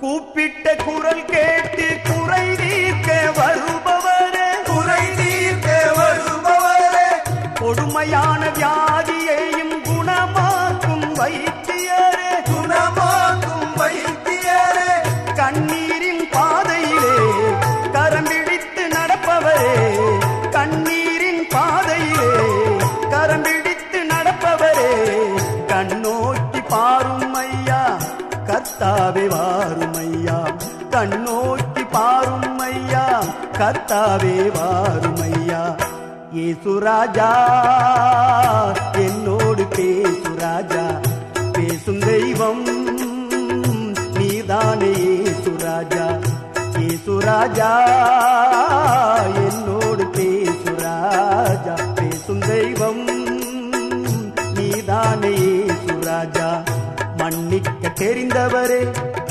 கூப்பிட்ட குரல் கேட்டு குறை தீர்க்க வருபவரே, குறை தீர்க்க வருபவரே, கொடுமையான வியாதியையும் குணமாக்கும் வைத்தியரே, குணமாக்கும் வைத்தியரே, கண்ணீரின் பாதையிலே கரம் பிடித்து நடப்பவரே, கண்ணீரின் பாதையிலே கரம் பிடித்து நடப்பவரே, கண்ணோக்கி பாரும் ஐயா கர்த்தாவே வாரும் ஐயா, கண்ணோக்கி பாரும் ஐயா கர்த்தாவே வாரும் ஐயா. இயேசு ராஜா என்னோடு பேசு ராஜா, பேசும் தெய்வம் நீதானே இயேசு ராஜா. இயேசு ராஜா என்னோடு பேசு ராஜா, பேசும் தெய்வம் நீதானே இயேசு ராஜா. மன்னிக்க தெரிந்தவரே,